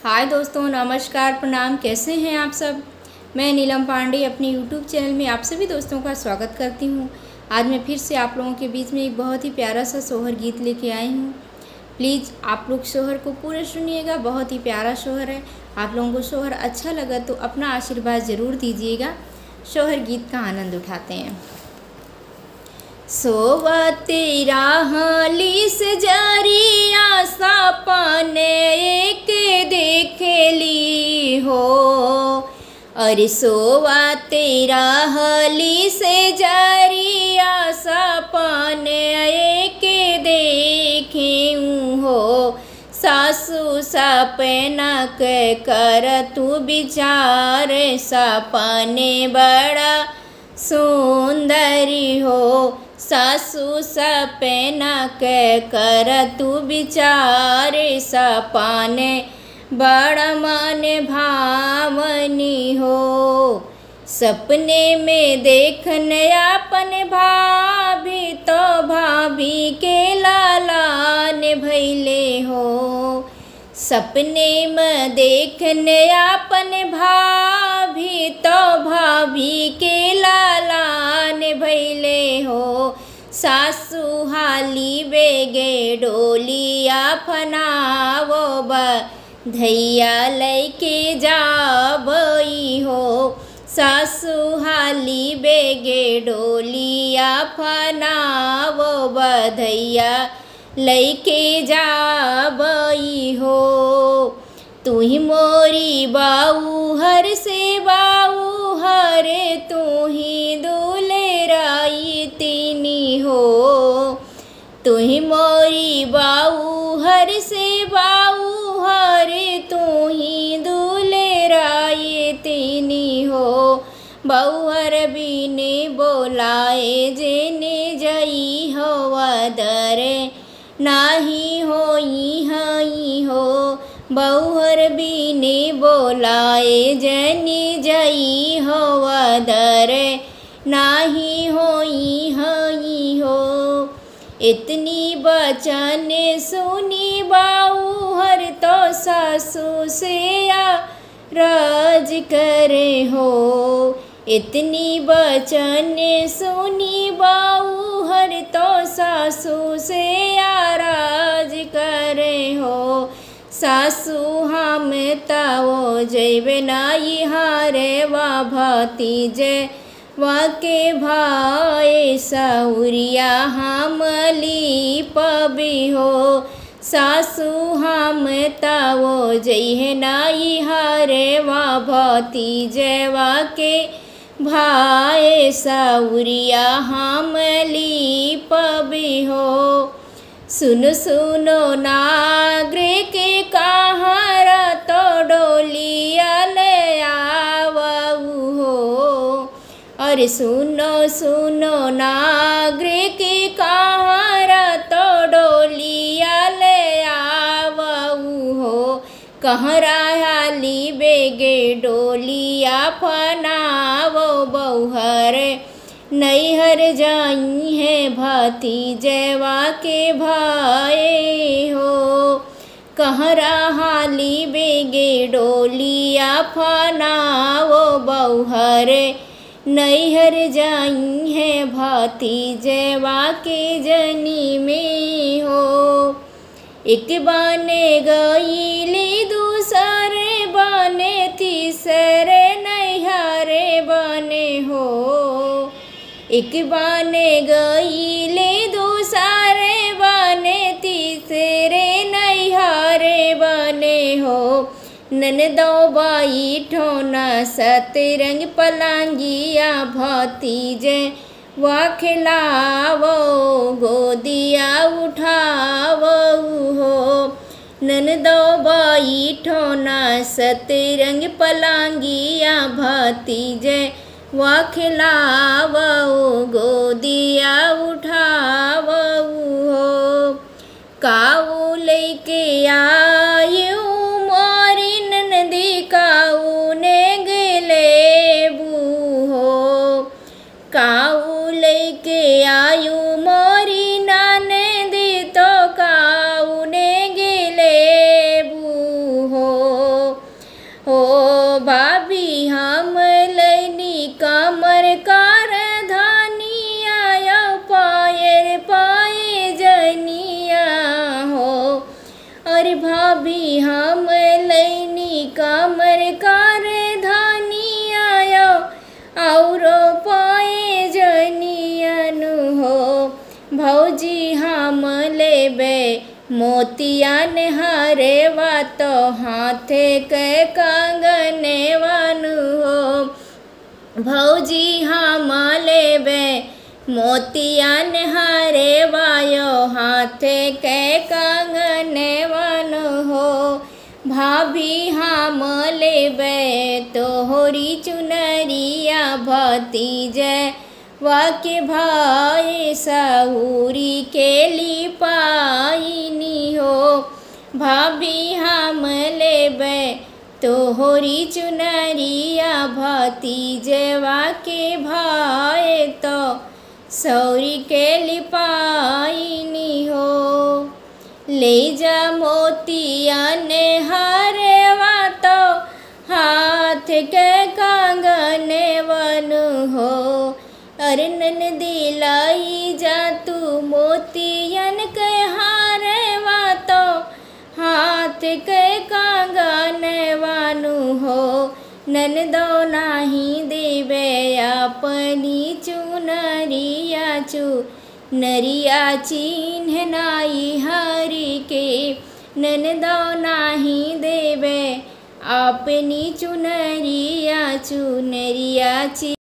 हाय दोस्तों, नमस्कार, प्रणाम। कैसे हैं आप सब। मैं नीलम पांडे अपने यूट्यूब चैनल में आप सभी दोस्तों का स्वागत करती हूं। आज मैं फिर से आप लोगों के बीच में एक बहुत ही प्यारा सा सोहर गीत लेके आई हूं। प्लीज़ आप लोग सोहर को पूरा सुनिएगा, बहुत ही प्यारा सोहर है। आप लोगों को सोहर अच्छा लगा तो अपना आशीर्वाद ज़रूर दीजिएगा। सोहर गीत का आनंद उठाते हैं। सोवा तेरा हाली से जरिया सपने के देखेली हो, अरे सोवा तेरा हाली से जरिया सपने के देखे हो। सासू सपना के कर तू विचार, सपने बड़ा सुंदरी हो। सासू सपना के कर तू विचार, सपने बड़ा मन भावनी हो। सपने में देखने अपन भाभी तो भाभी के लालान भैले हो। सपने में देखने अपन भाभी तो भाभी के लालान भैले हो। सासू हाली बेगे डोलिया फनावो बधैया लैके जाबई हो। सासू हाली बेगे डोलिया फनावो बधैया लैके जाबई हो। तू ही मोरी बाऊ हर से बाऊ हर, तू ही दुलेराई तीनी हो। तू ही मोरी बाऊ हर से बाऊ हर, तू ही दुलेराई तीनी हो। बहुहर बीने बोलाए जेने जई हो दरे नाही होई हई हो। बहुहर बीने बोलाए जनी जई हो दरे नाही होई हई हो। इतनी बचन सुनी बहुहर तो सासू से राज करे हो। इतनी बचन सुनी बहुहर तो सासू से राज करे हो। सासू हम ताओ जैबे नाई हारे वा भतीजे वाके भाई सौरिया हमली पबी हो। सासू हम ताओ जइहे नाई हारे वा भतीजे वाके भाई सौरिया हमली पबी हो। सुनो सुनो नागरे के कहारा तो डोलिया ले आवऊ हो। अरे सुनो सुनो नागरे के कहारा तो डोलिया ले आवऊ हो। कहरा हाली बेगे डोलिया फनावो बहुहर नैहर जाई है भतीजेवा के भाई हो। कहरा हाली बेगे डोलिया फनावो बहुहर नैहर जाई है भतीजेवा के जनी में हो। एक बाने गईली दूसरे बाने तीसरे नैहरे बने हो। एक बाने गईले दूसरे बाने तीसरे नैहरे बने हो। ननदो बाई ठोना सतरंग पलांगिया भतीजे वा खिलावो गोदिया उठावो हो। ननदो बाई ठोना सतरंग पलांगिया भतीजे वा खिलावो गोदिया उठावो हो। काऊ लेके आयु मोरी ननदी काऊ ने गले बू हो। काऊ लेके आयु मोरी ननदी तो काऊ ने गले बू हो। भाभी हम लैनी कमर कार धानी आयो और पाए जनियन हो। भौजी हम लेबे मोतियान हरे वा तो हाथे के कंगने वानु हो। भौजी हम लेबे मोतियान हरे वायो हाथे के कंगने वानु हो। भाभी हम लेबे तोहरी चुनरिया भतीजे वाके भाई सहुरी के लिपाइनी हो। भाभी हम लेबे तोहरी चुनरिया भतीजे वाके भाई तो सौरी के लिपाइनी हो। ले जा मोतियान हरवा तो हाथ के कंगने वनु हो। अरे ननदी लाई जा तू मोतियन के हारवा तो हाथ के कंगने वानु हो। ननदो नाही देवे अपनी चुनरिया नरिया चिन्ह नाई हरि के। ननदो नाही देवे अपनी चुनरिया नरिया